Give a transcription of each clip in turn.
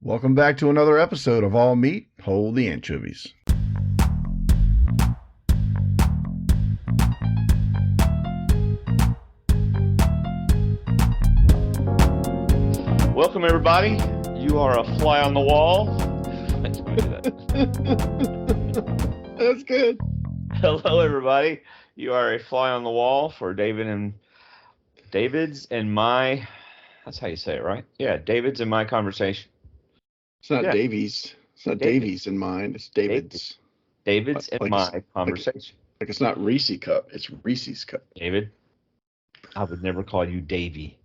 Welcome back to another episode of All Meat, Hold the Anchovies. Welcome, everybody. You are a fly on the wall. That's good. Hello, everybody. You are a fly on the wall for David's and my. That's how you say it, right? Yeah, David's and my conversation. It's not Yeah. Davies. It's not David. Davies in mine. It's David's. David's and Like my conversation. Like it's not Reese Cup. It's Reese's Cup. David, I would never call you Davy.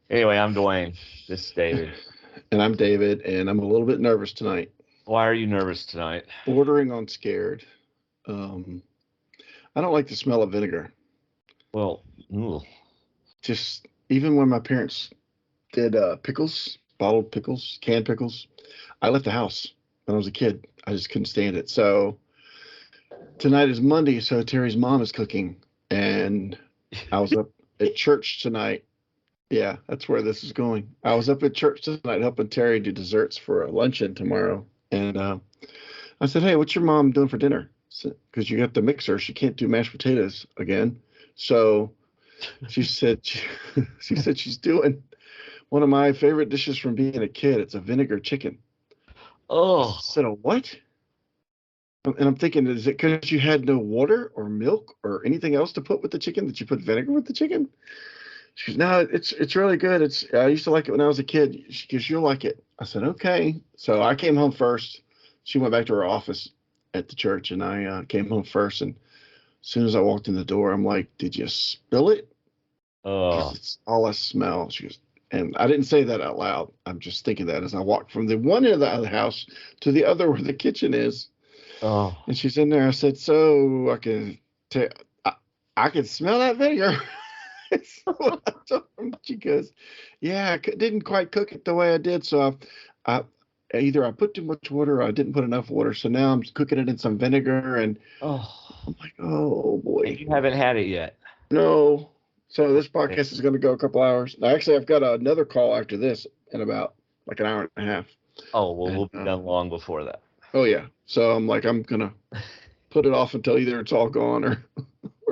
Anyway, I'm Dwaine. This is David. And I'm David, and I'm a little bit nervous tonight. Why are you nervous tonight? Bordering on scared. I don't like the smell of vinegar. Well, Just even when my parents did pickles, bottled pickles, canned pickles, I left the house when I was a kid. I just couldn't stand it. So tonight is Monday, so Terry's mom is cooking, and I was up at church tonight. Yeah, that's where this is going. I was up at church tonight helping Terry do desserts for a luncheon tomorrow, and I said, "Hey, what's your mom doing for dinner?" Because you got the mixer, she can't do mashed potatoes again. So she said she said she's doing one of my favorite dishes from being a kid. It's a vinegar chicken. oh, I said, "A what?" And I'm thinking, is it because you had no water or milk or anything else to put with the chicken that you put vinegar with the chicken? She goes, "No, it's really good. I used to like it when I was a kid." She goes, "You'll like it." I said, "Okay." So I came home first. She went back to her office at the church, and I came home first. And as soon as I walked in the door, I'm like, "Did you spill it?" oh. It's all I smell. She goes, and I didn't say that out loud. I'm just thinking that as I walked from the one end of the house to the other where the kitchen is. Oh, And she's in there. I said, "So I can smell that vinegar." So I told her. She goes, "Yeah, didn't quite cook it the way I did. So I either I put too much water or I didn't put enough water. So now I'm cooking it in some vinegar." And oh. I'm like, "Oh And boy, you haven't had it yet. no." So this Okay. podcast is going to go a couple hours. Now, actually, I've got another call after this in about like an hour and a half. Oh, well, And we'll be done long before that. oh yeah, so I'm like, I'm gonna put it off until either it's all gone or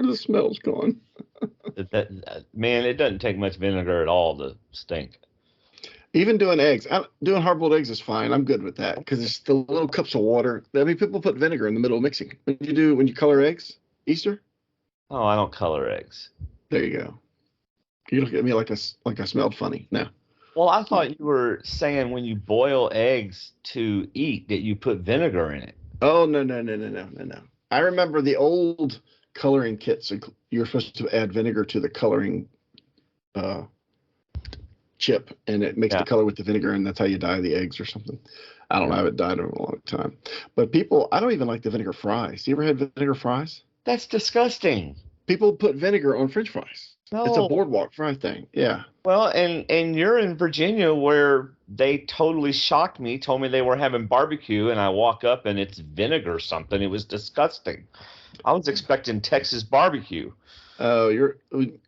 the smell's gone. Man, it doesn't take much vinegar at all to stink. Even doing eggs, doing hard-boiled eggs is fine. I'm good with that because it's the little cups of water. I mean, people put vinegar in the middle of mixing. When you color eggs, Easter, Oh, I don't color eggs. there you go. You look at me like I smelled funny. No, Well, I thought you were saying when you boil eggs to eat that you put vinegar in it. oh no. I remember the old coloring kits. You were supposed to add vinegar to the coloring uh, chip, and it makes Yeah. the color with the vinegar, and that's how you dye the eggs or something. I don't know. I haven't dyed in a long time. But I don't even like the vinegar fries. You ever had vinegar fries? That's disgusting. People put vinegar on French fries. It's a No. boardwalk fry thing. Yeah. Well, and you're in Virginia where they totally shocked me, told me they were having barbecue, and I walk up and it's vinegar something. It was disgusting. I was expecting Texas barbecue. Oh, you're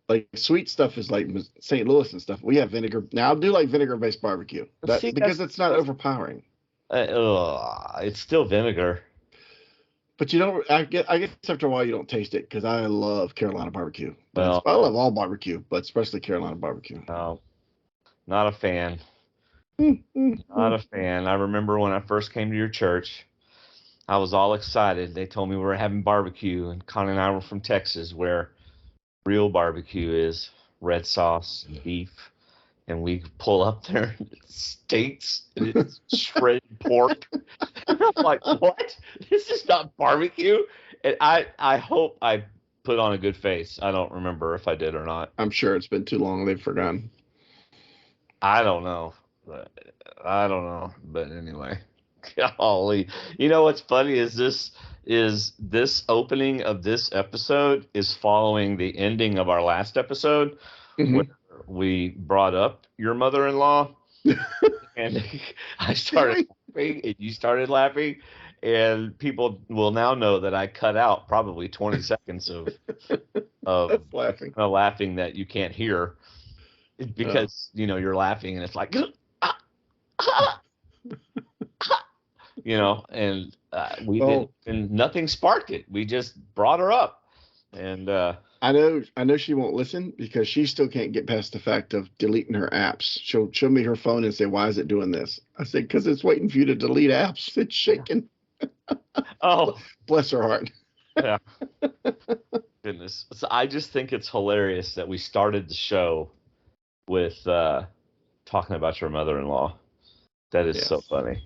like sweet stuff is like St. Louis and stuff. We have vinegar. Now I do like vinegar-based barbecue. See, Because it's not overpowering. It's still vinegar. But you don't. I guess after a while you don't taste it because I love Carolina barbecue. Well, I love all barbecue, but especially Carolina barbecue. no, not a fan. Mm, Not a fan. I remember when I first came to your church, I was all excited. They told me we were having barbecue, and Connie and I were from Texas, where real barbecue is red sauce and beef. And we pull up there, and it stinks, and it's shredded pork. And I'm like, what? This is not barbecue. And I hope I put on a good face. I don't remember if I did or not. I'm sure it's been too long. They've forgotten. I don't know. I don't know. But anyway, golly. You know what's funny is this opening of this episode is following the ending of our last episode where Mhm. we brought up your mother-in-law and I started laughing and you started laughing and people will now know that I cut out probably 20 seconds of That's laughing. laughing that you can't hear Oh. because you're laughing and it's like and we didn't, Well, and nothing sparked it. We just brought her up, and I know she won't listen because she still can't get past the fact of deleting her apps. She'll show me her phone and say, "Why is it doing this?" I said, "Because it's waiting for you to delete apps. It's shaking." oh Bless her heart. yeah, goodness. So I just think it's hilarious that we started the show with talking about your mother-in-law. That is so Yes. funny,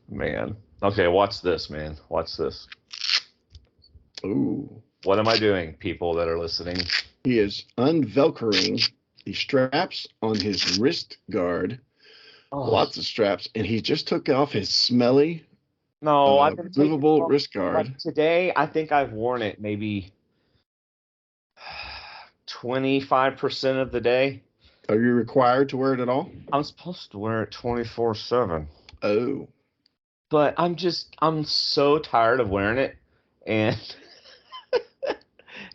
man. Okay, watch this, man. Watch this. Ooh. What am I doing, people that are listening? He is unvelcroing the straps on his wrist guard. Oh Lots of straps, and he just took off his smelly, no, I've been taking it movable off. wrist Like guard. today, I think I've worn it maybe 25% of the day. Are you required to wear it at all? I'm supposed to wear it 24/7, Oh. but I'm so tired of wearing it, and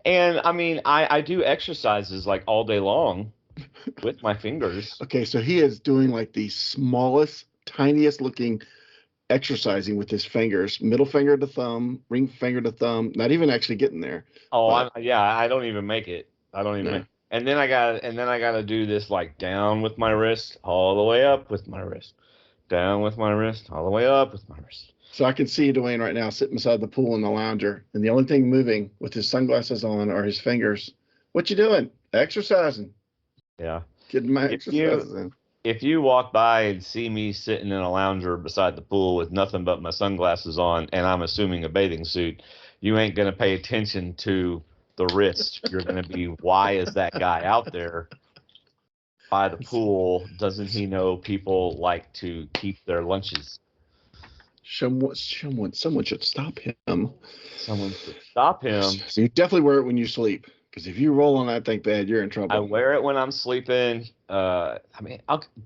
and I mean I do exercises like all day long with my fingers. Okay, so he is doing like the smallest, tiniest looking exercising with his fingers, middle finger to thumb, ring finger to thumb, not even actually getting there. Oh, But yeah, I don't even make it. I don't even yeah. make. And then I gotta do this like down with my wrist, all the way up with my wrist, down with my wrist, all the way up with my wrist. So I can see Dwayne right now sitting beside the pool in the lounger, and the only thing moving with his sunglasses on are his fingers. What you doing? Exercising. Yeah. Getting my If you exercises in. if you walk by and see me sitting in a lounger beside the pool with nothing but my sunglasses on, and I'm assuming a bathing suit, you ain't gonna pay attention to the wrist. You're gonna be, why is that guy out there by the pool? Doesn't he know people like to keep their lunches? Someone should stop him. Someone should stop him. So you definitely wear it when you sleep, because if you roll on that thing bad, you're in I trouble. wear it when I'm sleeping. I mean,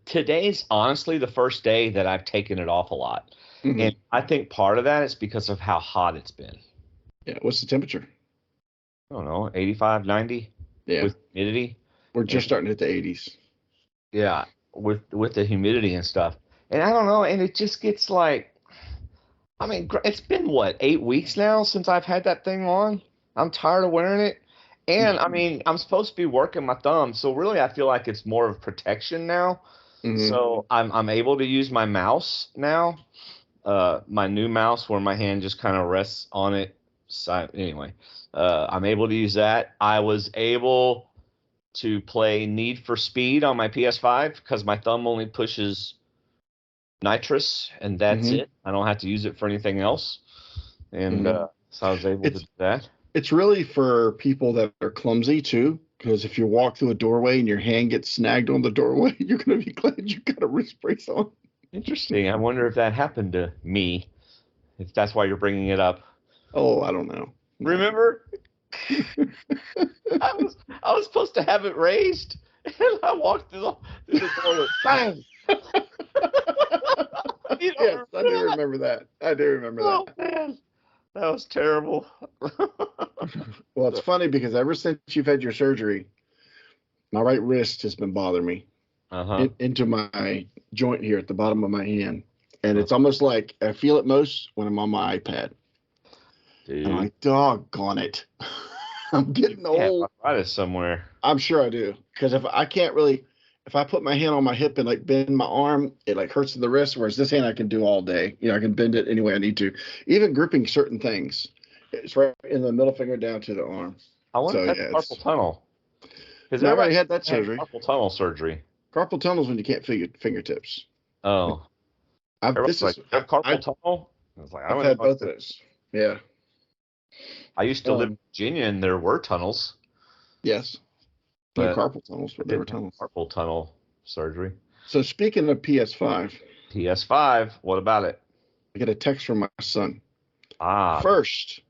today's honestly the first day that I've taken it off a lot. And Hmm. I think part of that is because of how hot it's been. Yeah. What's the temperature? I don't know, 85, 90 Yeah. with humidity. We're And just starting to hit the 80s. yeah, with the humidity and stuff. And I don't know, and it just gets like, I mean, it's been what, 8 weeks now since I've had that thing on. I'm tired of wearing it. And I mean, I'm supposed to be working my thumb, so really I feel like it's more of protection now. Hmm. So I'm able to use my mouse now. My new mouse where my hand just kind of rests on it. So anyway, I'm able to use that. I was able to play Need for Speed on my PS5 because my thumb only pushes nitrous, and that's Hmm. it. I don't have to use it for anything else. And Hmm. so I was able to It's do that. it's really for people that are clumsy too, because if you walk through a doorway and your hand gets snagged on the doorway, you're gonna be glad you got a wrist brace on. Interesting. I wonder if that happened to me, if that's why you're bringing it up. Oh, I don't know. No. Remember, I was supposed to have it raised, and I walked through the door with bang. You Yes, don't I do remember that? remember that. I do remember Oh that. man, that was terrible. Well, it's funny because ever since you've had your surgery, my right wrist has been bothering me Uh-huh. into my joint here at the bottom of my hand. And it's almost like I feel it most when I'm on my iPad. And I'm Dude, like, doggone it. I'm you getting may have old. arthritis somewhere. I'm sure I do. Because if I can't really, if I put my hand on my hip and like bend my arm, it like hurts the wrist. Whereas this hand I can do all day. I can bend it any way I need to. Even gripping certain things, it's right in the middle finger down to the arm. I wonder So if that's yeah, carpal it's. tunnel. Because No, I've everybody already had that had surgery. carpal tunnel surgery. Carpal tunnel is when you can't feel your fingertips. Oh, I've everybody's this like, is you have I carpal tunnel? I was like, I I've don't had know. both of those. Yeah. I used to live in Um. Virginia, and there were tunnels, Yes. No but carpal tunnels, I but they were didn't have tunnels. carpal tunnel surgery. So speaking of PS5, PS5, what about it? I get a text from my son. Ah, First,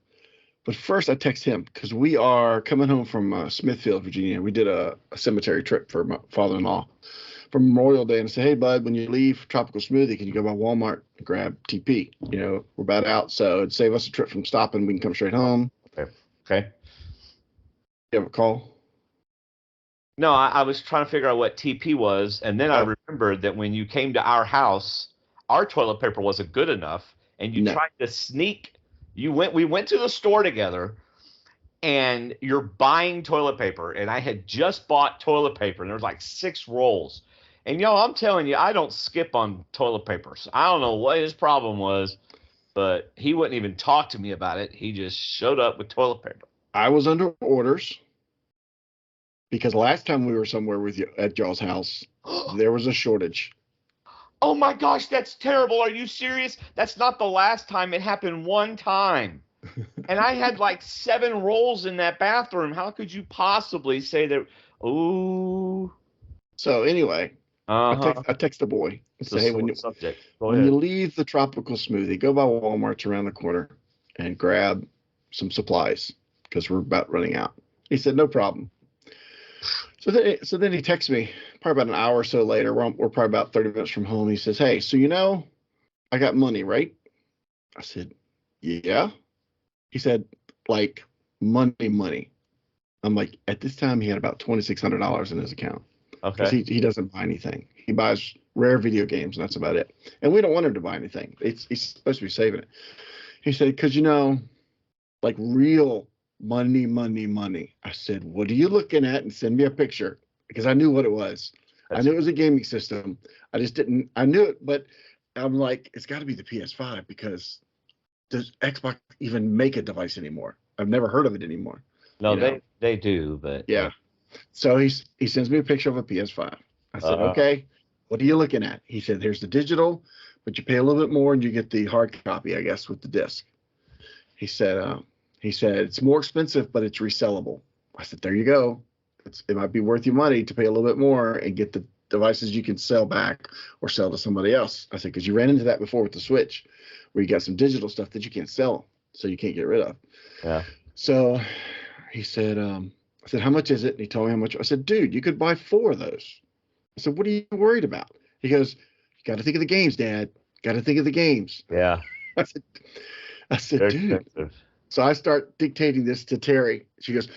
but first I text him because we are coming home from Smithfield, Virginia. We did a cemetery trip for my father-in-law for Memorial Day, and I said, "Hey, bud, when you leave Tropical Smoothie, can you go by Walmart and grab TP? We're about out, so it'd save us a trip from stopping. We can come straight home." okay. Okay. You have a call? No, I was trying to figure out what TP was, and then I Oh, remembered that when you came to our house, our toilet paper wasn't good enough, and you No. tried to sneak. We went to the store together, and you're buying toilet paper, and I had just bought toilet paper, and there was like 6 rolls. And I'm telling you, I don't skip on toilet papers. I don't know what his problem was, but he wouldn't even talk to me about it. He just showed up with toilet paper. I was under orders because last time we were somewhere with you at y'all's house, there was a shortage. Oh my gosh, that's terrible. Are you serious? That's not the last time. It happened one time. And I had like 7 rolls in that bathroom. How could you possibly say that? Ooh. So anyway, Uh-huh. I text the boy and It's a say, hey, sore subject. Go when you ahead. leave the tropical smoothie, go by Walmart's around the corner and grab some supplies because we're about running out. He said, no problem. So then he texts me probably about an hour or so later. We're probably about 30 minutes from home. He says, hey, so I got money, right? I said, yeah. He said, like money. I'm like, at this time, he had about $2,600 in his account because Okay. he doesn't buy anything. He buys rare video games, and that's about it. And we don't want him to buy anything. He's supposed to be saving it. He said, because like real money. I said, what are you looking at? And send me a picture because I knew what it was. I That's knew it was a gaming system. I just didn't. I knew it, but I'm like, it's got to be the PS5 because does Xbox even make a device anymore? I've never heard of it anymore. no, You know? they do, but Yeah. So he sends me a picture of a PS5. I said, uh okay, what are you looking at? He said, there's the digital, but you pay a little bit more and you get the hard copy, I guess, with the disc. He said, it's more expensive, but it's resellable. I said, there you go. It might be worth your money to pay a little bit more and get the devices you can sell back or sell to somebody else. I said, because you ran into that before with the Switch, where you got some digital stuff that you can't sell, so you can't get rid of. yeah. So he said, I said, how much is it? And he told me how much. I said, dude, you could buy 4 of those. I said, what are you worried about? He goes, you got to think of the games, Dad. Got to think of the games. Yeah. I said, They're dude. expensive. So I start dictating this to Terry. She goes,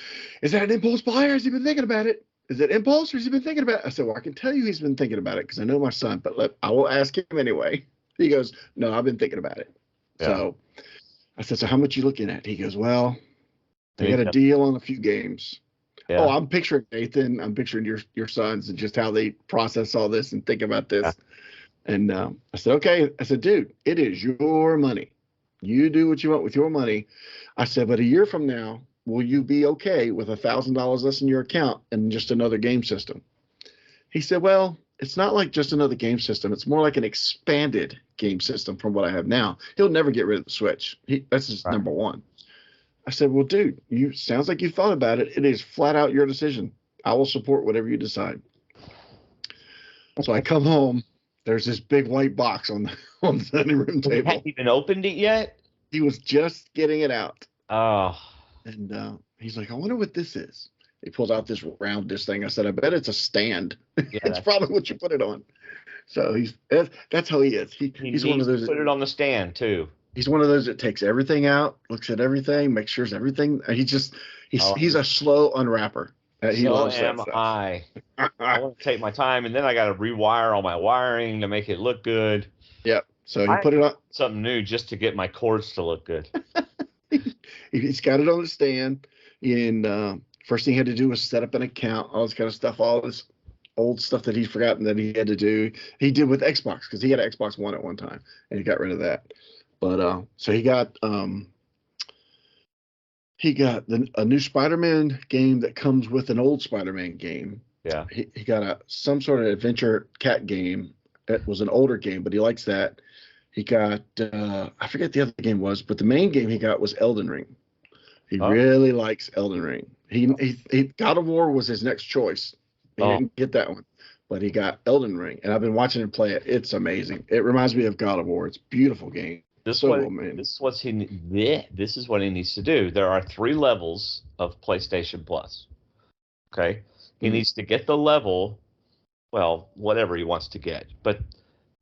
is that an impulse buy or has he been thinking about it? Is it impulse or has he been thinking about it? I said, well, I can tell you he's been thinking about it because I know my son, but I will ask him anyway. He goes, no, I've been thinking about it. Yeah. So I said, so how much you looking at? He goes, well, they Me got a too. deal on a few games. Yeah. Oh, I'm picturing Nathan. I'm picturing your sons and just how they process all this and think about this. Yeah. And I said, okay. I said, dude, it is your money. You do what you want with your money. I said, but a year from now, will you be okay with $1,000 less in your account and just another game system? He said, well, it's not like just another game system. It's more like an expanded game system from what I have now. He'll never get rid of the Switch. That's his Right. number one. I said, well, dude, you sounds like you thought about it. It is flat out your decision. I will support whatever you decide. So I come home. There's this big white box on the dining room He table. hadn't even opened it yet? He was just getting it out. Oh. And he's like, I wonder what this is. He pulls out this roundish thing. I said, I bet it's a stand. Yeah, It's probably what you put it on. So that's how he is. he He's one of needs those. to put it on the stand too. He's one of those that takes everything out, looks at everything, makes sure it's everything. He's a slow unwrapper. He So loves that am stuff. I. I want to take my time, and then I got to rewire all my wiring to make it look good. Yep. So he I put it on. something new just to get my cords to look good. He's got it on the stand. And first thing he had to do was set up an account, all this kind of stuff, all this old stuff that he's forgotten that he had to do. He did with Xbox because he had an Xbox One at one time, and he got rid of that. But so he got a new Spider-Man game that comes with an old Spider-Man game. Yeah. He got some sort of adventure cat game. It was an older game, but he likes that. He got I forget the other game was, but the main game he got was Elden Ring. He really likes Elden Ring. He God of War was his next choice. He didn't get that one, but he got Elden Ring, and I've been watching him play it. It's amazing. It reminds me of God of War. It's a beautiful game. This is what he needs to do. There are 3 levels of PlayStation Plus. Okay, he needs to get the level, well, whatever he wants to get, but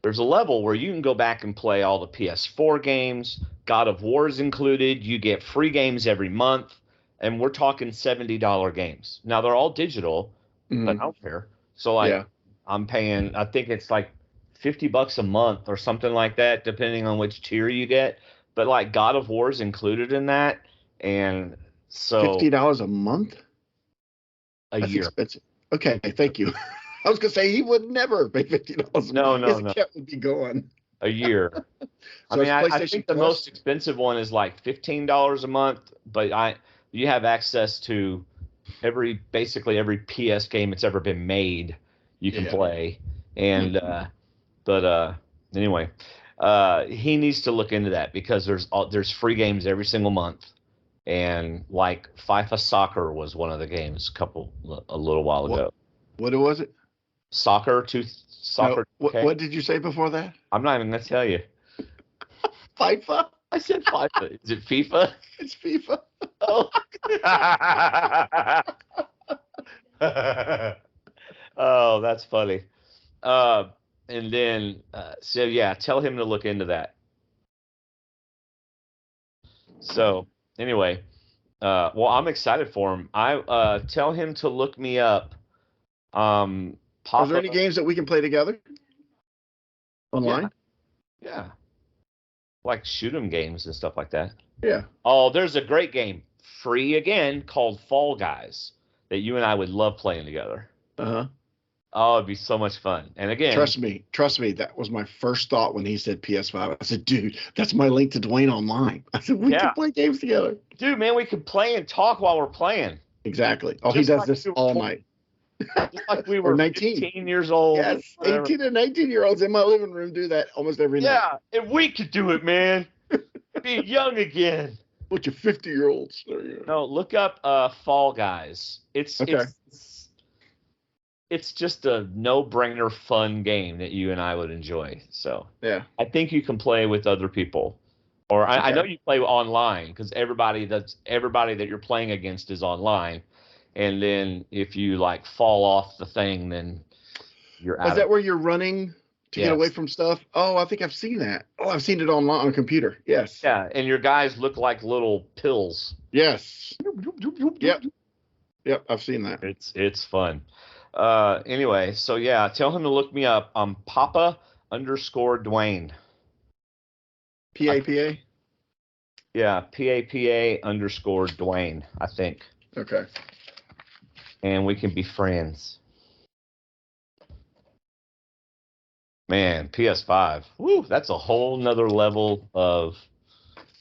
there's a level where you can go back and play all the PS4 games. God of War is included. You get free games every month, and we're talking $70 games. Now they're all digital, but I don't care. So I'm paying. I think it's like $50 a month or something like that, depending on which tier you get. But like God of War is included in that, and so $50 a month? a That's year. expensive. Okay, thank you. I was gonna say he would never pay $50 a month. No, no, His no, account would be gone. a year. I So mean, it's I PlayStation think the most Plus. expensive one is like $15 a month, but you have access to basically every PS game that's ever been made. You can Yeah. play, and but anyway, he needs to look into that because there's free games every single month, and like FIFA Soccer was one of the games a little while What ago. what was it? Soccer No. 2K. What did you say before that? I'm not even gonna tell you. FIFA? I said FIFA. Is it FIFA? It's FIFA. Oh. Oh, that's funny. Uh, and then, so yeah, tell him to look into that. So anyway, well, I'm excited for him. I tell him to look me up. Are there Papa, any games that we can play together yeah, online? yeah, like shoot 'em games and stuff like that. Yeah. Oh, there's a great game, free again, called Fall Guys that you and I would love playing together. Uh-huh. Oh, it'd be so much fun. And again, Trust me, that was my first thought when he said PS5. I said, dude, that's my link to Dwaine online. I said, we yeah, can play games together. dude, man, we could play and talk while we're playing. Exactly. Oh, he Just does like this we were all 20, night. just like we Or were 19. 15 years old, Yes, whatever. 18 and 19-year-olds in my living room do that almost every night. Yeah, if we could do it, man, be young again. Bunch of 50-year-olds. No, look up Fall Guys. Okay. It's just a no-brainer fun game that you and I would enjoy. So Yeah. I think you can play with other people. Or I know you play online because everybody that you're playing against is online. And then if you like fall off the thing, then you're out Is that where you're running to get away Yes. from stuff? Oh, I think I've seen that. Oh, I've seen it online on a computer. Yes. Yeah, and your guys look like little pills. Yes. Yep. Yep. I've seen that. It's fun. Anyway, so yeah, tell him to look me up. I'm Papa_Dwaine. PAPA? Yeah, PAPA_Dwaine, I think. Okay. And we can be friends. Man, PS5. Woo, that's a whole nother level of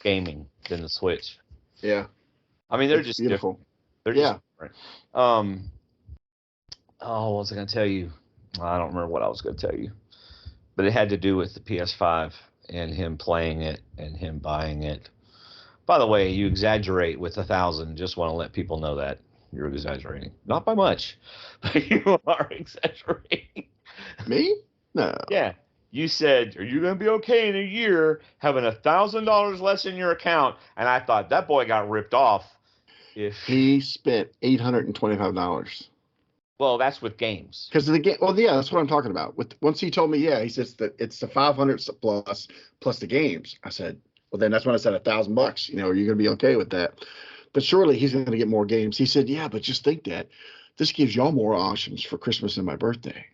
gaming than the Switch. Yeah. I mean, they're It's just beautiful. different. They're just different. Oh, what was I going to tell you? I don't remember what I was going to tell you. But it had to do with the PS5 and him playing it and him buying it. By the way, you exaggerate with 1,000. Just want to let people know that you're exaggerating. Not by much, but you are exaggerating. Me? No. Yeah. You said, are you going to be okay in a year having $1,000 less in your account? And I thought that boy got ripped off. If He spent $825. Well, that's with games. Because of the game. Well, yeah, that's what I'm talking about. Once he told me, yeah, he says that it's the 500 plus the games. I said, well, then that's when I said $1,000. You know, are you going to be okay with that? But surely he's going to get more games. He said, yeah, but just think that this gives y'all more options for Christmas and my birthday.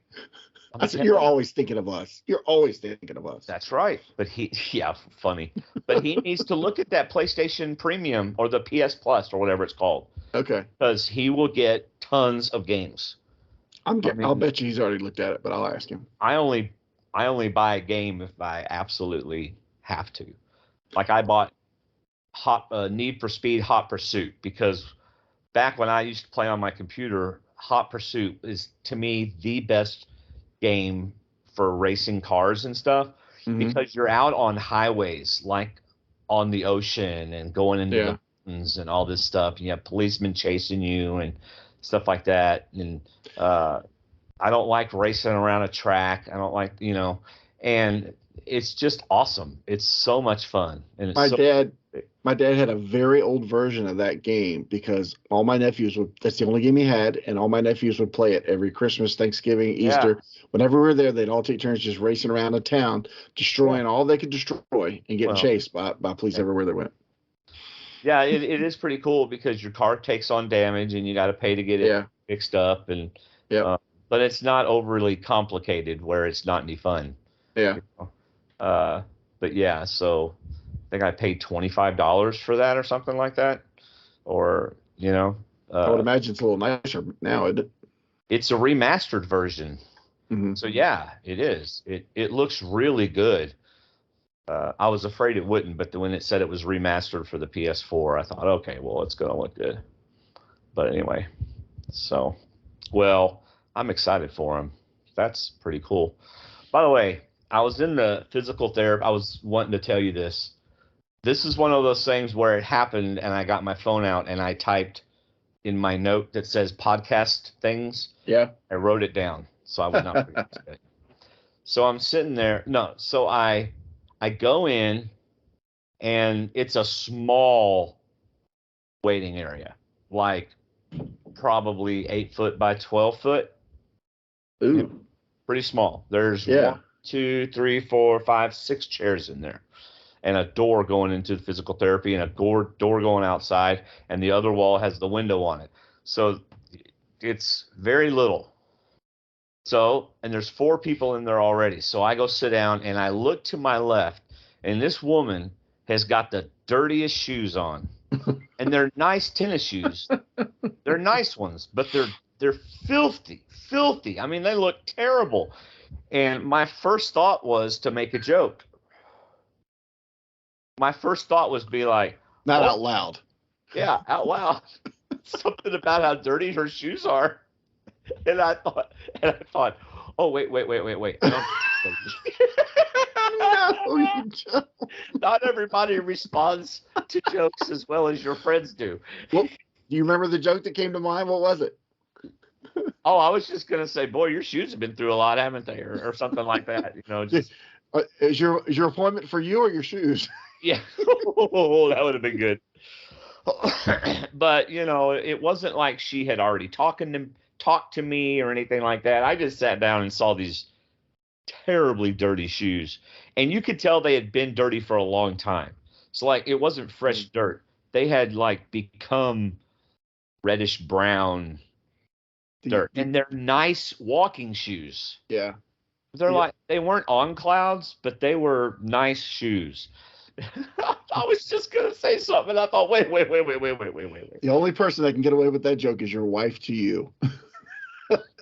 I said, you're always thinking of us. You're always thinking of us. That's right. But yeah, funny. But he needs to look at that PlayStation Premium or the PS Plus or whatever it's called. Okay. Because he will get tons of games. I'll bet you he's already looked at it, but I'll ask him. I only buy a game if I absolutely have to. Like I bought Need for Speed Hot Pursuit because back when I used to play on my computer, Hot Pursuit is to me the best game for racing cars and stuff because you're out on highways like on the ocean and going into the mountains and all this stuff. And you have policemen chasing you and stuff like that. And I don't like racing around a track. I don't like, and it's just awesome. It's so much fun. And it's my dad had a very old version of that game because all my nephews that's the only game he had, and all my nephews would play it every Christmas, Thanksgiving, Easter. Yeah. Whenever we were there, they'd all take turns just racing around the town, destroying all they could destroy and getting chased by police everywhere they went. Yeah, it is pretty cool because your car takes on damage and you got to pay to get it fixed up. And but it's not overly complicated where it's not any fun. Yeah. You know? But yeah, so I think I paid $25 for that or something like that, or I would uh, imagine it's a little nicer now, isn't it? it's a remastered version. Hmm. So yeah, it is. It looks really good. I was afraid it wouldn't, but when it said it was remastered for the PS4, I thought, okay, well, it's gonna look good. But anyway, so well, I'm excited for him. That's pretty cool. By the way, I was in the physical therapy. I was wanting to tell you this. This is one of those things where it happened, and I got my phone out and I typed in my note that says podcast things. Yeah. I wrote it down so I would not forget it. So I'm sitting there. No, so I go in and it's a small waiting area, like probably 8 foot by 12 foot. You know, Ooh. pretty small. There's Yeah. one, two, three, four, five, six chairs in there, and a door going into the physical therapy, and a door going outside, and the other wall has the window on it. So it's very little. So, and there's four people in there already. So I go sit down and I look to my left, and this woman has got the dirtiest shoes on. And they're nice tennis shoes. They're nice ones, but they're filthy, filthy. I mean, they look terrible. And my first thought was to make a joke. My first thought was be like, Not "Oh, out loud. yeah, out loud." Something about how dirty her shoes are. And I thought, oh wait. I don't. No, you don't. Not everybody responds to jokes as well as your friends do. Well, do you remember the joke that came to mind? What was it? Oh, I was just gonna say, boy, your shoes have been through a lot, haven't they, or something like that. Just Is your appointment for you or your shoes? yeah. Oh, that would have been good. But it wasn't like she had already talked to me or anything like that. I just sat down and saw these terribly dirty shoes, and you could tell they had been dirty for a long time. So like it wasn't fresh dirt. They had like become reddish brown dirt, and they're nice walking shoes. Yeah. They're Yeah. like they weren't on clouds, but they were nice shoes. I was just gonna say something. I thought, wait. The only person that can get away with that joke is your wife to you,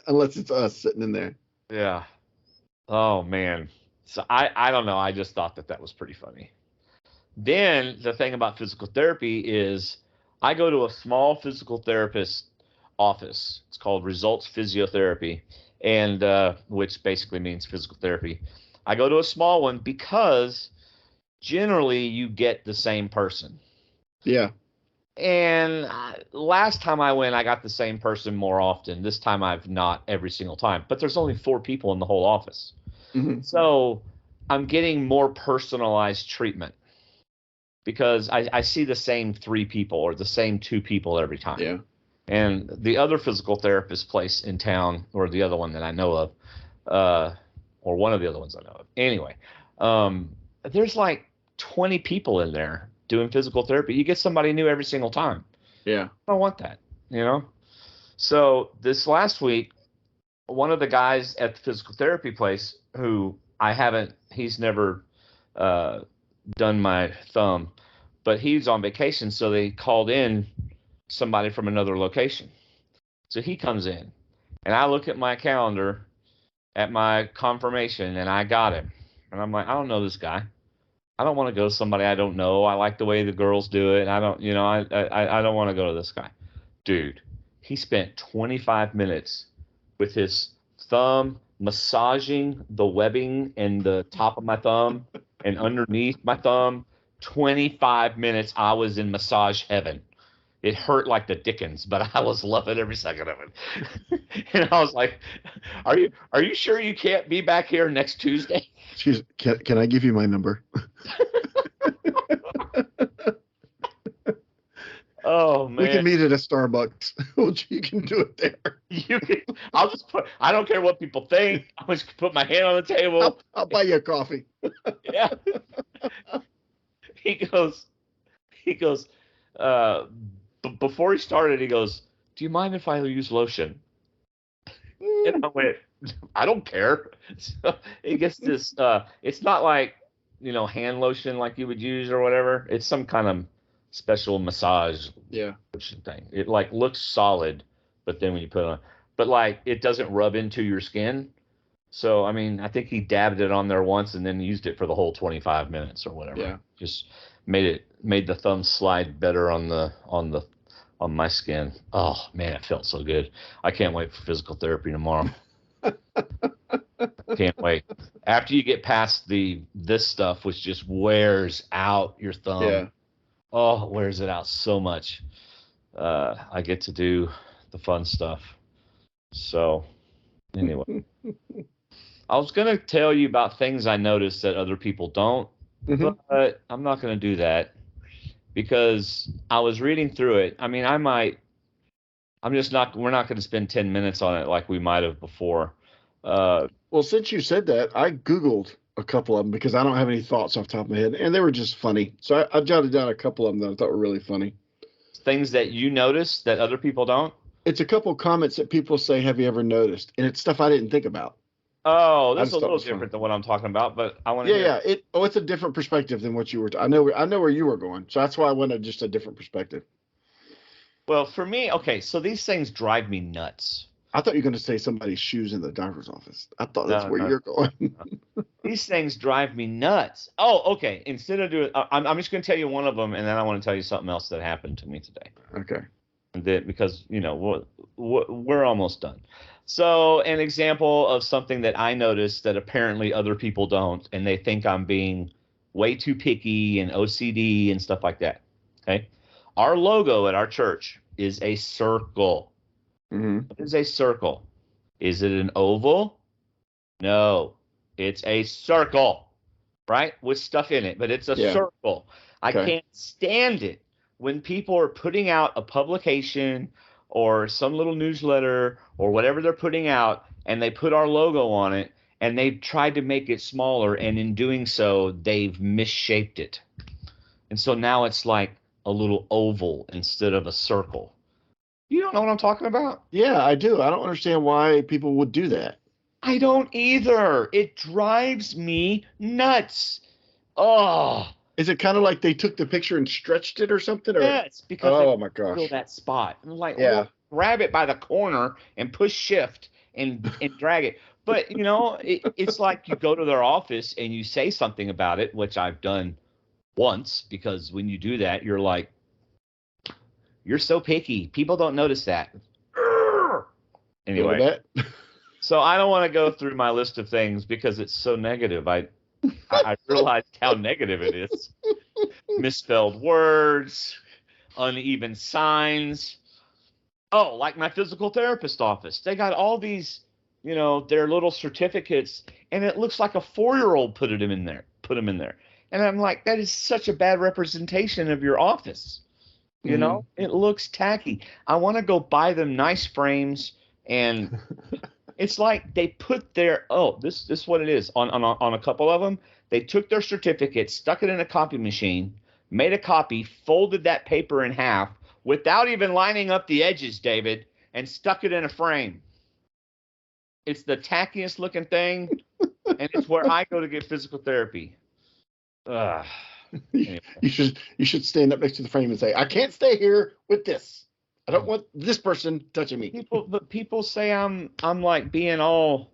unless it's us sitting in there. Yeah. Oh man. So I don't know. I just thought that was pretty funny. Then the thing about physical therapy is I go to a small physical therapist office. It's called Results Physiotherapy, and which basically means physical therapy. I go to a small one because generally you get the same person. Yeah. And last time I went, I got the same person more often. This time I've not every single time, but there's only four people in the whole office. Mm-hmm. So I'm getting more personalized treatment because I see the same three people or the same two people every time. Yeah. And the other physical therapist place in town, or the other one that I know of, or one of the other ones I know of. Anyway, there's like 20 people in there doing physical therapy. You get somebody new every single time. Yeah. I don't want that, So this last week, one of the guys at the physical therapy place who he's never done my thumb, but he's on vacation, so they called in somebody from another location. So he comes in, and I look at my calendar at my confirmation, and I got him. And I'm like, I don't know this guy. I don't want to go to somebody I don't know. I like the way the girls do it. I don't, I don't want to go to this guy. Dude, he spent 25 minutes with his thumb massaging the webbing and the top of my thumb and underneath my thumb. 25 minutes. I was in massage heaven. It hurt like the dickens, but I was loving every second of it. And I was like, "Are you sure you can't be back here next Tuesday?" Can I give you my number? Oh man, we can meet at a Starbucks. You can do it there. I don't care what people think. I'm just put my hand on the table. I'll buy you a coffee. Yeah. He goes. Before he started, he goes, "Do you mind if I use lotion?" And I went, I don't care. So it gets this. It's not like hand lotion like you would use or whatever. It's some kind of special massage Yeah. lotion thing. It like looks solid, but then when you put it on, but like it doesn't rub into your skin. So I mean, I think he dabbed it on there once and then used it for the whole 25 minutes or whatever. Yeah. Just made the thumb slide better on my skin. Oh man, it felt so good. I can't wait for physical therapy tomorrow. Can't wait. After you get past this stuff, which just wears out your thumb. Yeah. Oh, it wears it out so much. I get to do the fun stuff. So anyway, I was gonna tell you about things I noticed that other people don't, Hmm. but I'm not gonna do that because I was reading through it. I mean, I'm just not. We're not gonna spend 10 minutes on it like we might have before. Uh, Well, since you said that, I Googled a couple of them because I don't have any thoughts off the top of my head, and they were just funny. So I jotted down a couple of them that I thought were really funny. things that you notice that other people don't. It's a couple comments that people say, "Have you ever noticed?" And it's stuff I didn't think about. Oh, I this is a just thought it little was funny. different than what I'm talking about, but I want to Yeah, hear. yeah. It's a different perspective than what you were. I know where you were going, so that's why I wanted just a different perspective. Well, for me, okay, so these things drive me nuts. I thought you were going to say somebody's shoes in the doctor's office. I thought that's No, where no, you're going. no. These things drive me nuts. Oh, okay. Instead of doing, I'm just going to tell you one of them, and then I want to tell you something else that happened to me today. Okay. Because we're almost done. So, an example of something that I noticed that apparently other people don't, and they think I'm being way too picky and OCD and stuff like that. Okay, our logo at our church is a circle. Hmm. What is a circle? Is it an oval? No, it's a circle, right? With stuff in it, but it's a Yeah. circle. I Okay. can't stand it when people are putting out a publication or some little newsletter or whatever they're putting out and they put our logo on it and they've tried to make it smaller and in doing so they've misshaped it. And so now it's like a little oval instead of a circle. You don't know what I'm talking about? Yeah, I do. I don't understand why people would do that. I don't either. It drives me nuts. Oh, Is it kind of like they took the picture and stretched it or something? Or yes, because they oh my feel gosh. that spot. I'm like, Yeah. well, grab it by the corner and push shift and drag it. But it's like you go to their office and you say something about it, which I've done once because when you do that, you're like, you're so picky. People don't notice that. A little Anyway, bit. so I don't want to go through my list of things because it's so negative. I realized how negative it is. Misspelled words, uneven signs. Oh, like my physical therapist office. They got all these, their little certificates, and it looks like a 4-year-old put them in there. Put them in there, and I'm like, that is such a bad representation of your office. Hmm. It looks tacky. I want to go buy them nice frames, and it's like they put their this is what it is on a couple of them. They took their certificate, stuck it in a copy machine, made a copy, folded that paper in half without even lining up the edges, David, and stuck it in a frame. It's the tackiest looking thing, and it's where I go to get physical therapy. Ugh. Anyway. You should stand up next to the frame and say, "I can't stay here with this. I don't want this person touching me." People say I'm like being all,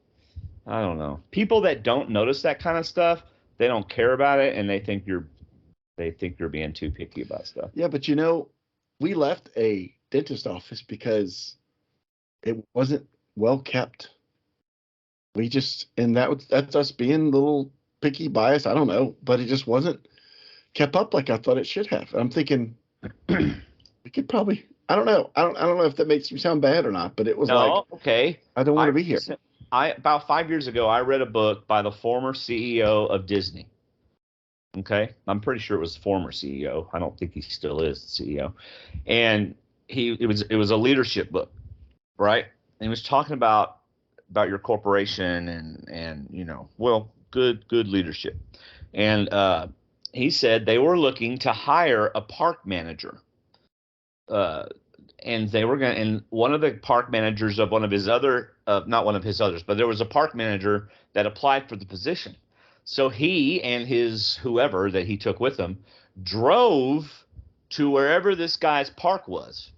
I don't know. People that don't notice that kind of stuff, they don't care about it, and they think you're being too picky about stuff. Yeah, but we left a dentist office because it wasn't well kept. And that's us being a little picky bias. I don't know, but it just wasn't kept up like I thought it should have. I'm thinking we could probably. I don't know. I don't know if that makes me sound bad or not, but it was like No, okay. I don't want I to be here. I about 5 years ago I read a book by the former CEO of Disney. Okay, I'm pretty sure it was the former CEO. I don't think he still is the CEO. And it was a leadership book, right? And he was talking about your corporation and good leadership. And he said they were looking to hire a park manager. Uh, and they were going to, and one of the park managers of one of his other, not one of his others, but there was a park manager that applied for the position. So he and his whoever that he took with him drove to wherever this guy's park was.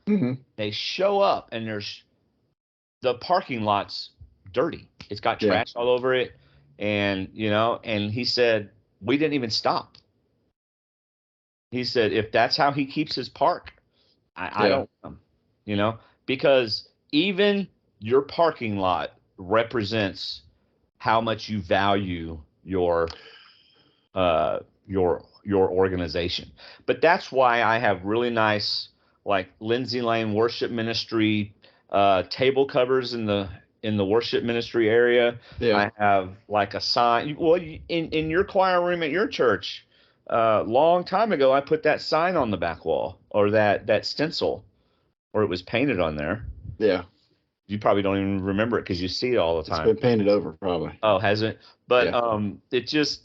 Mm-hmm. They show up and there's the parking lot's dirty. It's got trash all over it. And, and he said, we didn't even stop. He said, if that's how he keeps his park, I don't, because even your parking lot represents how much you value your organization. But that's why I have really nice, like Lindsay Lane Worship Ministry table covers in the worship ministry area. Yeah. I have like a sign. Well, in your choir room at your church, long time ago, I put that sign on the back wall, or that stencil, or it was painted on there. Yeah. You probably don't even remember it because you see it all the time. It's been painted over, probably. Oh, has it? But it just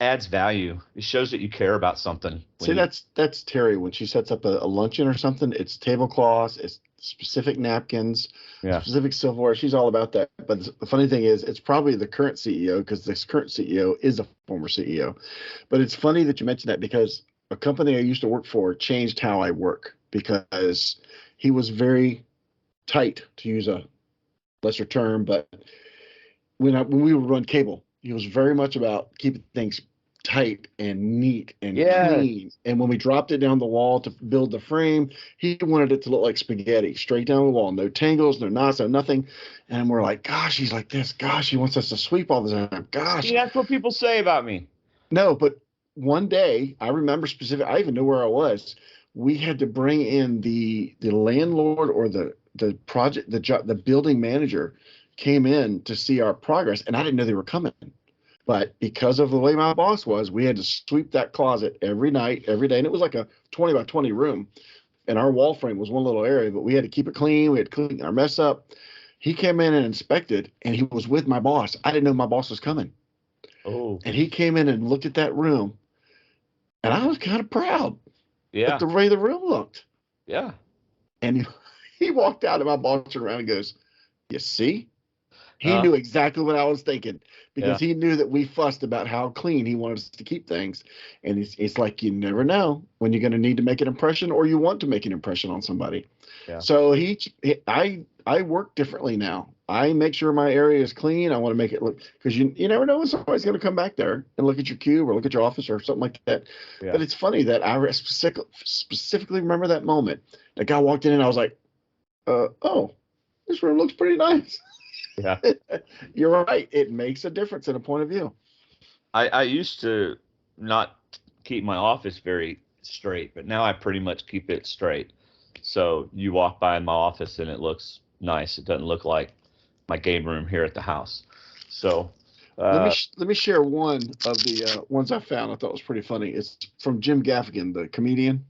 adds value. It shows that you care about something. See, that's Terry when she sets up a luncheon or something. It's tablecloths, it's specific napkins, specific silverware. She's all about that. But the funny thing is, it's probably the current CEO, because this current CEO is a former CEO. But it's funny that you mentioned that, because a company I used to work for changed how I work, because he was very tight, to use a lesser term. But when we would run cable, he was very much about keeping things tight and neat and clean. And when we dropped it down the wall to build the frame, he wanted it to look like spaghetti, straight down the wall, no tangles, no knots, no nothing. And we're like, gosh, he's like this. Gosh, he wants us to sweep all the time. Gosh. See, that's what people say about me. No, but one day, I remember specifically, I even knew where I was. We had to bring in the landlord, or the project, the building manager came in to see our progress, and I didn't know they were coming. But because of the way my boss was, we had to sweep that closet every night, every day. And it was like a 20 by 20 room. And our wall frame was one little area, but we had to keep it clean. We had to clean our mess up. He came in and inspected, and he was with my boss. I didn't know my boss was coming. Oh. And he came in and looked at that room. And I was kind of proud at the way the room looked. Yeah. And he walked out, and my boss turned around and goes, you see? He knew exactly what I was thinking, because he knew that we fussed about how clean he wanted us to keep things. And it's like, you never know when you're going to need to make an impression, or you want to make an impression on somebody. Yeah. So I work differently now. I make sure my area is clean. I want to make it look, because you never know when somebody's going to come back there and look at your cube or look at your office or something like that. Yeah. But it's funny that I specifically remember that moment. The guy walked in and I was like, oh, this room looks pretty nice. Yeah. You're right. It makes a difference in a point of view. I used to not keep my office very straight, but now I pretty much keep it straight. So you walk by in my office and it looks nice. It doesn't look like my game room here at the house. So let me share one of the ones I found. I thought was pretty funny. It's from Jim Gaffigan, the comedian.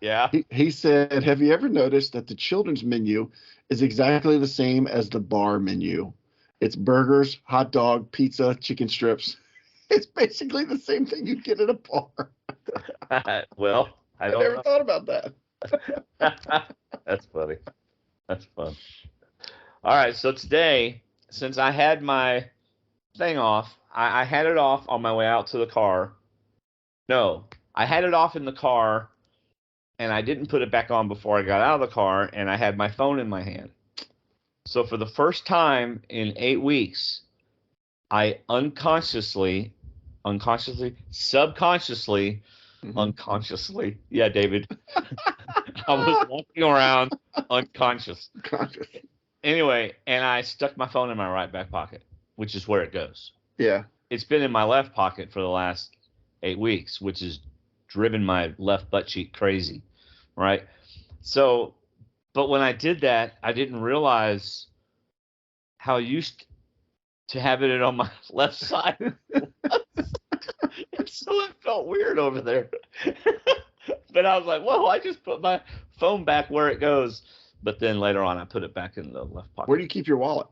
Yeah. He said, have you ever noticed that the children's menu is exactly the same as the bar menu? It's burgers, hot dog, pizza, chicken strips. It's basically the same thing you get at a bar. Well, I never thought about that. That's funny. That's fun. All right, so today, since I had my thing off, I had it off on my way out to the car. No, I had it off in the car, and I didn't put it back on before I got out of the car, and I had my phone in my hand. So for the first time in 8 weeks, I unconsciously, subconsciously, unconsciously, yeah, David, I was walking around unconscious. Anyway, and I stuck my phone in my right back pocket, which is where it goes. Yeah. It's been in my left pocket for the last 8 weeks, which has driven my left butt cheek crazy, right? So, but when I did that, I didn't realize how used to having it on my left side. And so it felt weird over there. But I was like, whoa, I just put my phone back where it goes. But then later on, I put it back in the left pocket. Where do you keep your wallet?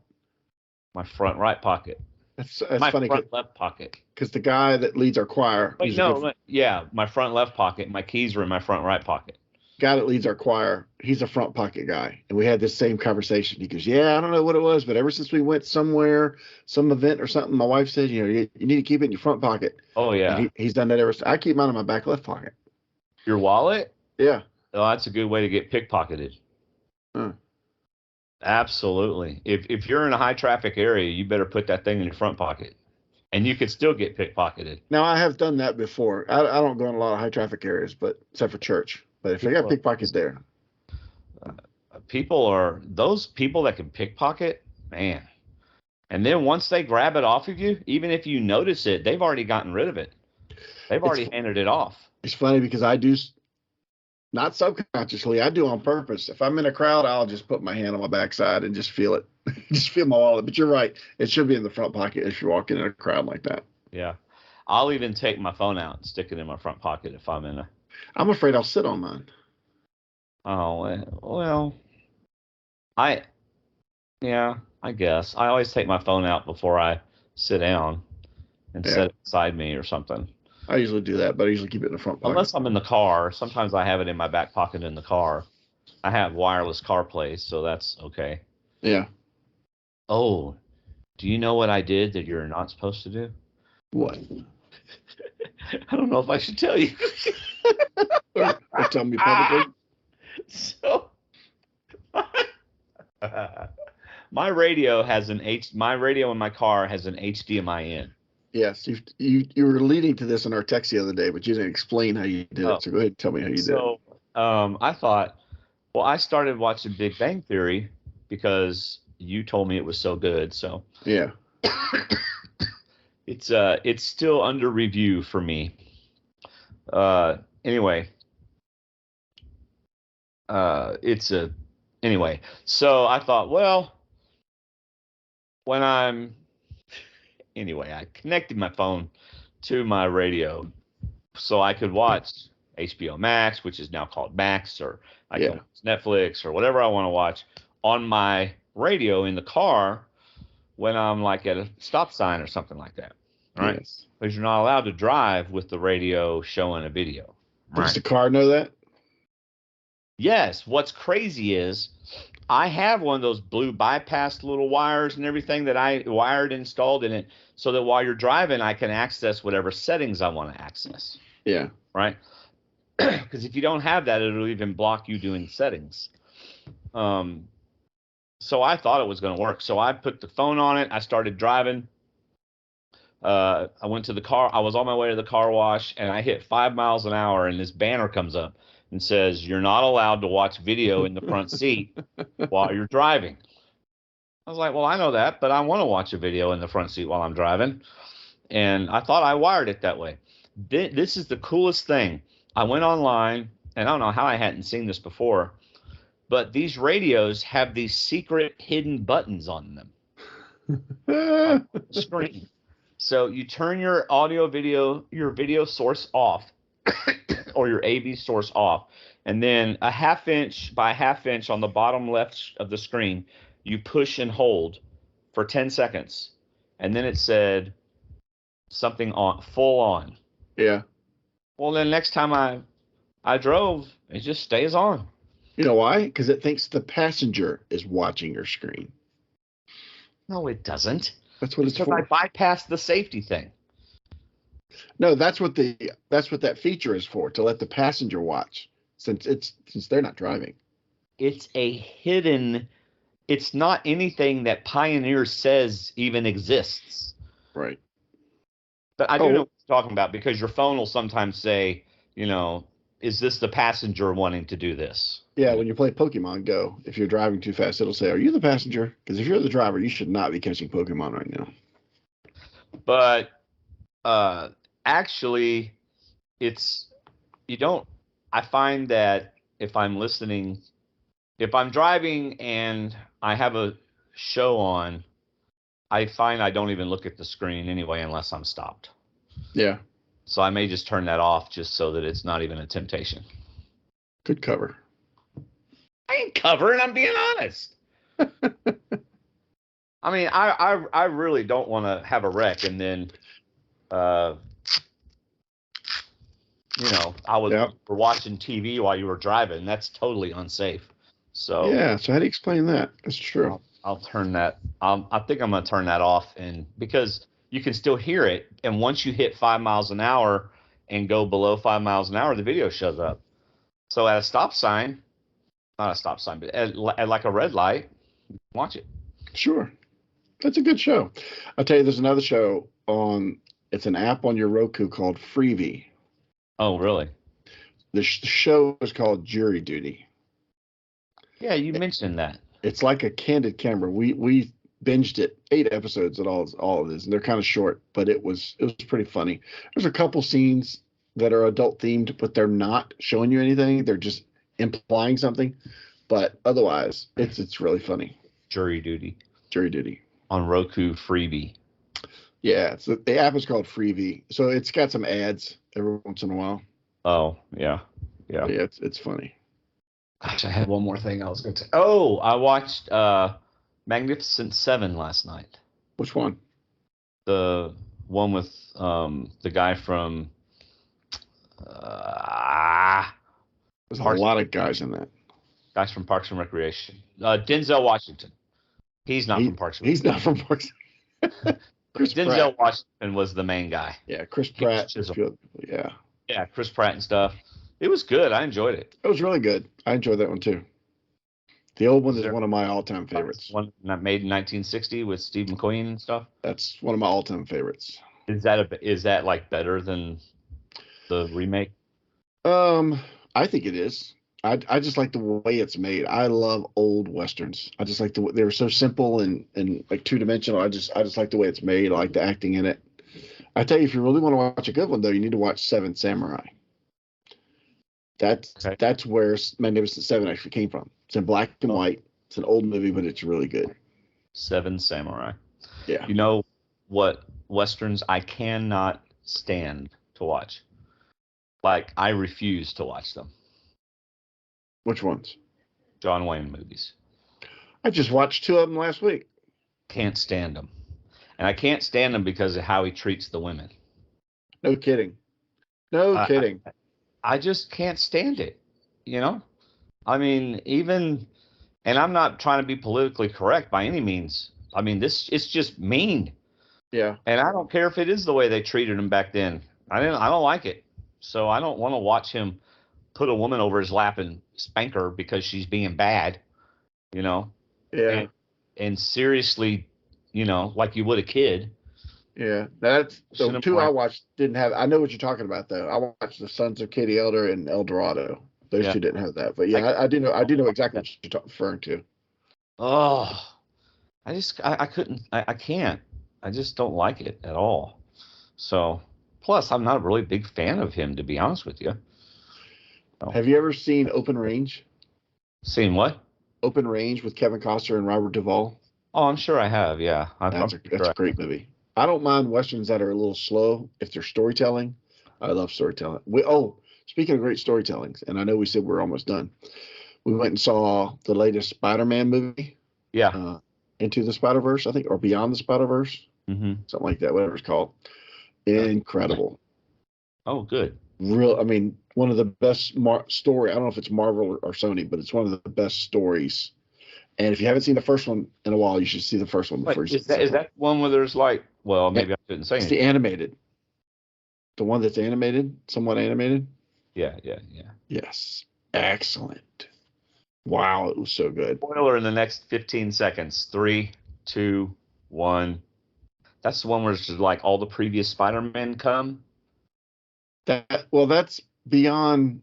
My front right pocket. That's my funny. Front left pocket. Because the guy that leads our choir. My front left pocket. My keys are in my front right pocket. guy that leads our choir, he's a front pocket guy. And we had this same conversation. He goes, yeah, I don't know what it was, but ever since we went somewhere, some event or something, my wife said, you need to keep it in your front pocket. Oh yeah. And he's done that ever since. I keep mine in my back left pocket. Your wallet? Yeah. Oh, that's a good way to get pickpocketed. Huh. Absolutely. If you're in a high traffic area, you better put that thing in your front pocket, and you could still get pickpocketed. Now, I have done that before. I don't go in a lot of high traffic areas, but except for church. But if I got pickpockets there. Those people that can pickpocket, man. And then once they grab it off of you, even if you notice it, they've already gotten rid of it. They've already handed it off. It's funny because I do, not subconsciously, I do on purpose. If I'm in a crowd, I'll just put my hand on my backside and just feel it. Just feel my wallet. But you're right. It should be in the front pocket if you're walking in a crowd like that. Yeah. I'll even take my phone out and stick it in my front pocket if I'm in a. I'm afraid I'll sit on mine. Oh, well, I guess. I always take my phone out before I sit down and set it beside me or something. I usually do that, but I usually keep it in the front pocket. Unless I'm in the car. Sometimes I have it in my back pocket in the car. I have wireless CarPlay, so that's okay. Yeah. Oh, do you know what I did that you're not supposed to do? What? I don't know if I should tell you. or tell me publicly. So, my radio in my car has an HDMI in. Yes, you were leading to this in our text the other day, but you didn't explain how you did it. So go ahead and tell me how you did it. I thought, well, I started watching Big Bang Theory because you told me it was so good. So yeah, it's still under review for me. Anyway. Anyway, so I thought, well, I connected my phone to my radio so I could watch HBO Max, which is now called Max, or I can watch Netflix or whatever I want to watch on my radio in the car when I'm like at a stop sign or something like that. Right? Yes. Because you're not allowed to drive with the radio showing a video. Right? Does the car know that? Yes. What's crazy is I have one of those blue bypassed little wires and everything that I installed in it so that while you're driving, I can access whatever settings I want to access. Yeah. Right? Because if you don't have that, it'll even block you doing settings. So I thought it was going to work. So I put the phone on it. I started driving. I went to the car. I was on my way to the car wash, and I hit 5 miles an hour, and this banner comes up and says, "You're not allowed to watch video in the front seat while you're driving." I was like, well, I know that, but I want to watch a video in the front seat while I'm driving. And I thought I wired it that way. This is the coolest thing. I went online, and I don't know how I hadn't seen this before, but these radios have these secret hidden buttons on them. On the screen. So you turn your video source off, or your AV source off, and then a 1/2 inch by 1/2 inch on the bottom left of the screen, you push and hold for 10 seconds, and then it said something on full on. Yeah. Well, then next time I drove, it just stays on. You know why? Because it thinks the passenger is watching your screen. No, it doesn't. That's what it's for. I bypassed the safety thing. No, that's what that feature is for, to let the passenger watch, since they're not driving. It's it's not anything that Pioneer says even exists. Right. But I do know what you're talking about, because your phone will sometimes say, is this the passenger wanting to do this? Yeah, when you play Pokemon Go, if you're driving too fast, it'll say, "Are you the passenger?" Because if you're the driver, you should not be catching Pokemon right now. But actually, I find that if I'm driving and I have a show on, I find I don't even look at the screen anyway unless I'm stopped. Yeah. So I may just turn that off just so that it's not even a temptation. Good cover. I ain't covering, I'm being honest. I mean, I really don't want to have a wreck and then we're watching TV while you were driving. That's totally unsafe. So yeah. So how do you explain that? That's true. I'll turn that. I think I'm going to turn that off, and because you can still hear it, and once you hit 5 miles an hour and go below 5 miles an hour, the video shows up. So at a stop sign, not a stop sign, but at like a red light, watch it. Sure. That's a good show. I'll tell you, there's another show on. It's an app on your Roku called Freevee. Oh, really? The show is called Jury Duty. Yeah, you mentioned that. It's like a candid camera. We binged it, 8 episodes at all of this, and they're kind of short, but it was pretty funny. There's a couple scenes that are adult themed, but they're not showing you anything. They're just implying something. But otherwise, it's really funny. Jury Duty. Jury Duty. On Roku Freevee. Yeah, so the app is called Freevee. So it's got some ads every once in a while. Oh, yeah. Yeah. Yeah, it's funny. Gosh, I had one more thing I was going to say. Oh, I watched Magnificent Seven last night. Which one? The one with the guy from There's a lot of guys in that. Guys from Parks and Recreation. Denzel Washington. He's not from Parks and Recreation. He's not from Parks. Denzel Washington was the main guy. Yeah, Chris Pratt. Yeah. Yeah, Chris Pratt and stuff. It was good. I enjoyed it. It was really good. I enjoyed that one too. The old one is one of my all-time favorites. One made in 1960 with Steve McQueen and stuff. That's one of my all-time favorites. Is that like better than the remake? I think it is. I just like the way it's made. I love old westerns. I just like they were so simple and like two-dimensional. I just like the way it's made. I like the acting in it. I tell you, if you really want to watch a good one though, you need to watch Seven Samurai. That's where Magnificent Seven actually came from. It's in black and white. It's an old movie, but it's really good. Seven Samurai. Yeah. You know what westerns I cannot stand to watch? Like, I refuse to watch them. Which ones? John Wayne movies. I just watched 2 of them last week. Can't stand them. And I can't stand them because of how he treats the women. No kidding. No kidding. I just can't stand it. I mean, and I'm not trying to be politically correct by any means. I mean, it's just mean. Yeah. And I don't care if it is the way they treated him back then. I don't like it. So I don't want to watch him put a woman over his lap and spank her because she's being bad, Yeah. And seriously, like you would a kid. Yeah. That's the 2 I watched didn't have. I know what you're talking about though. I watched The Sons of Katie Elder and El Dorado. Those 2 didn't have that. But yeah, I do know exactly what you're referring to. Oh, I couldn't. I can't. I just don't like it at all. So, plus, I'm not a really big fan of him, to be honest with you. So. Have you ever seen Open Range? Seen what? Open Range with Kevin Costner and Robert Duvall. Oh, I'm sure I have. Yeah, that's a great movie. I don't mind westerns that are a little slow if they're storytelling. I love storytelling. Speaking of great storytellings, and I know we said we're almost done. We went and saw the latest Spider-Man movie. Yeah. Into the Spider-Verse, I think, or Beyond the Spider-Verse. Mm-hmm. Something like that, whatever it's called. Incredible. Oh, good. One of the best story. I don't know if it's Marvel or Sony, but it's one of the best stories. And if you haven't seen the first one in a while, you should see the first one before you see the second one. Is that one where there's like, well, maybe I shouldn't say anything. It's the animated. The one that's animated, somewhat animated. Yeah. Yes. Excellent. Wow, it was so good. Spoiler in the next 15 seconds. 3, 2, 1. That's the one where it's just like all the previous Spider-Men come. That's beyond.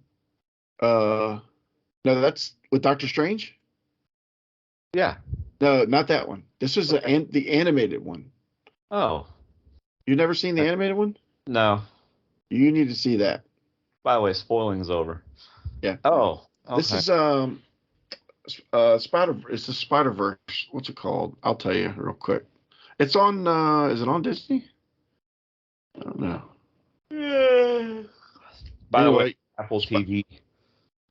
No, that's with Doctor Strange. Yeah. No, not that one. This is the animated one. Oh. You've never seen the animated one? No. You need to see that. By the way, spoiling's over. Yeah. Oh. Okay. This is It's the Spider-Verse. What's it called? I'll tell you real quick. It's on. Is it on Disney? I don't know. By the way, Apple TV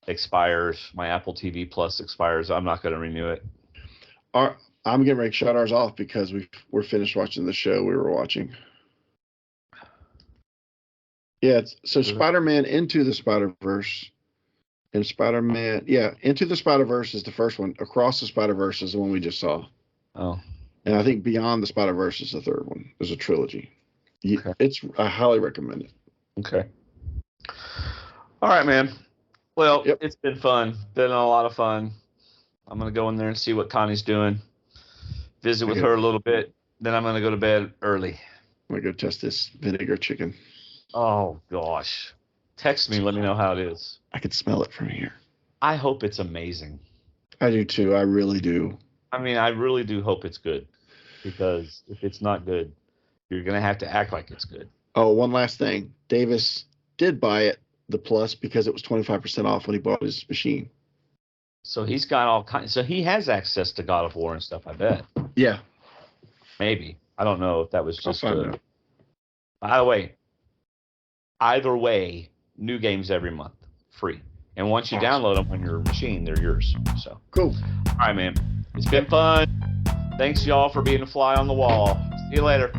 expires. My Apple TV Plus expires. I'm not going to renew it. I'm getting ready to shut ours off because we're finished watching the show we were watching. Yeah. So Spider-Man Into the Spider-Verse and Spider-Man, yeah, Into the Spider-Verse is the first one. Across the Spider-Verse is the one we just saw. Oh, And I think Beyond the Spider-Verse is the third one. There's a trilogy. okay. I highly recommend it. Okay. All right, man. Well, Yep. it's been fun. Been a lot of fun. I'm gonna go in there and see what Connie's doing. Visit with her a little bit. Then I'm gonna go to bed early. I'm gonna go test this vinegar chicken. Oh gosh. Text me. Let me know how it is. I can smell it from here. I hope it's amazing. I do too. I really do. I mean, I really do hope it's good, because if it's not good, you're gonna have to act like it's good. Oh, one last thing. Davis did buy it, the Plus, because it was 25% off when he bought his machine. So he's got all kinds. So he has access to God of War and stuff. I bet. Yeah. Maybe. I don't know if that was I'll just. find out. By the way, either way, new games every month, free. And once you download them on your machine, they're yours. So Cool. All right, man. It's been fun. Thanks, y'all, for being a fly on the wall. See you later.